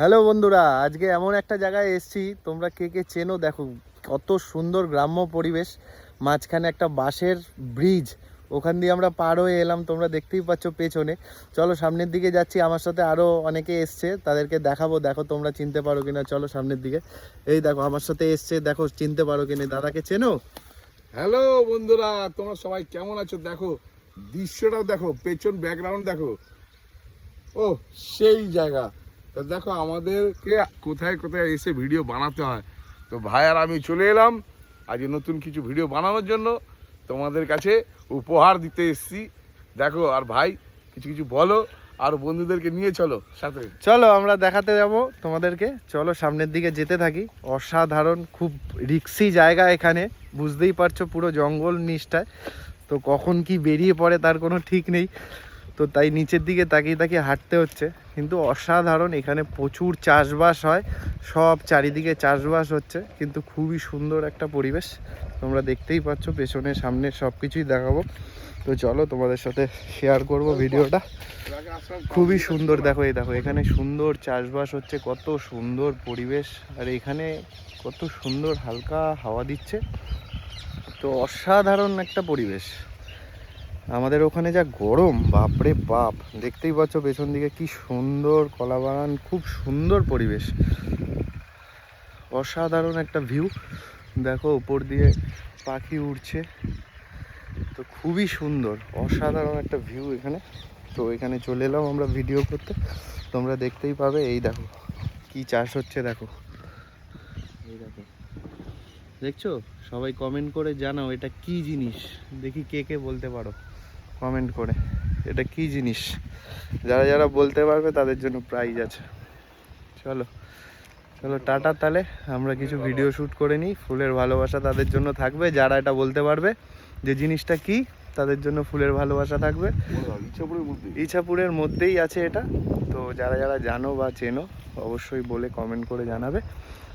Hello বন্ধুরা, আজকে এমন একটা জায়গায় এসেছি, তোমরা কে কে চেনো দেখো। কত সুন্দর গ্রাম্য পরিবেশ, মাঝখানে একটা বাঁশের ব্রিজ, ওখান দিয়ে আমরা পার হয়ে এলাম, তোমরা দেখতেই পাচ্ছ পেছনে। চলো সামনের দিকে যাচ্ছি, আমার সাথে আরও অনেকে এসছে, তাদেরকে দেখাবো। দেখো তোমরা চিনতে পারো কিনা, চলো সামনের দিকে। এই দেখো আমার সাথে এসছে, দেখো চিনতে পারো কিনা, দাদাকে চেনো? হ্যালো বন্ধুরা, তোমরা সবাই কেমন আছো? দেখো দৃশ্যটাও দেখো, পেছন ব্যাকগ্রাউন্ড দেখো। ও সেই জায়গা। তো দেখো আমাদেরকে কোথায় কোথায় এসে ভিডিও বানাতে হয়। তো ভাই আর আমি চলে এলাম আজ নতুন কিছু ভিডিও বানানোর জন্য, তোমাদের কাছে উপহার দিতে এসেছি। দেখো আর ভাই কিছু কিছু বলো, আর বন্ধুদেরকে নিয়ে চলো সাথে। চলো আমরা দেখাতে যাব তোমাদেরকে, চলো সামনের দিকে যেতে থাকি। অসাধারণ, খুব রিক্সি জায়গা এখানে, বুঝতেই পারছো, পুরো জঙ্গল নিচটায়। তো কখন কি বেরিয়ে পড়ে তার কোনো ঠিক নেই, তো তাই নিচের দিকে তাকিয়ে তাকিয়ে হাঁটতে হচ্ছে। কিন্তু অসাধারণ, এখানে প্রচুর চাষবাস হয়, সব চারিদিকে চাষবাস হচ্ছে, কিন্তু খুবই সুন্দর একটা পরিবেশ। তোমরা দেখতেই পাচ্ছ, পেছনে সামনে সব কিছুই দেখাবো। তো চলো তোমাদের সাথে শেয়ার করব ভিডিওটা। খুবই সুন্দর, দেখো এই দেখো, এখানে সুন্দর চাষবাস হচ্ছে, কত সুন্দর পরিবেশ। আর এখানে কত সুন্দর হালকা হাওয়া দিচ্ছে, তো অসাধারণ একটা পরিবেশ। আমাদের ওখানে যা গরম, বাপরে বাপ, দেখতেই পাচ্ছ পেছন দিকে কি সুন্দর কলা বাগান, খুব সুন্দর পরিবেশ, অসাধারণ একটা ভিউ। দেখো উপর দিয়ে পাখি উড়ছে, তো খুবই সুন্দর, অসাধারণ একটা ভিউ এখানে। তো এখানে চলে এলাম আমরা ভিডিও করতে, তোমরা দেখতেই পাবে। এই দেখো কি চাষ হচ্ছে, দেখো এই দেখো, দেখছো? সবাই কমেন্ট করে জানাও এটা কি জিনিস, দেখি কে কে বলতে পারো কমেন্ট করে এটা কি জিনিস। যারা যারা বলতে পারবে তাদের জন্য প্রাইজ আছে। চলো চলো টাটা, তাহলে আমরা কিছু ভিডিও শ্যুট করে নিই। ফুলের ভালোবাসা তাদের জন্য থাকবে, যারা এটা বলতে পারবে যে জিনিসটা কি, তাদের জন্য ফুলের ভালোবাসা থাকবে। ইছাপুরের মধ্যেই আছে এটা, তো যারা যারা জানো বা চেনো অবশ্যই বলে কমেন্ট করে জানাবে।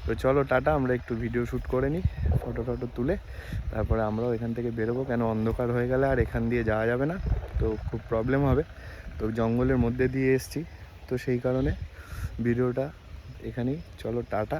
তো চলো টাটা, আমরা একটু ভিডিও শ্যুট করে নিই, ফটো টটো তুলে, তারপরে আমরাও এখান থেকে বেরোবো। কেন অন্ধকার হয়ে গেলে আর এখান দিয়ে যাওয়া যাবে না, তো খুব প্রবলেম হবে। তো জঙ্গলের মধ্যে দিয়ে এসছি, তো সেই কারণে ভিডিওটা এখানেই। চলো টাটা।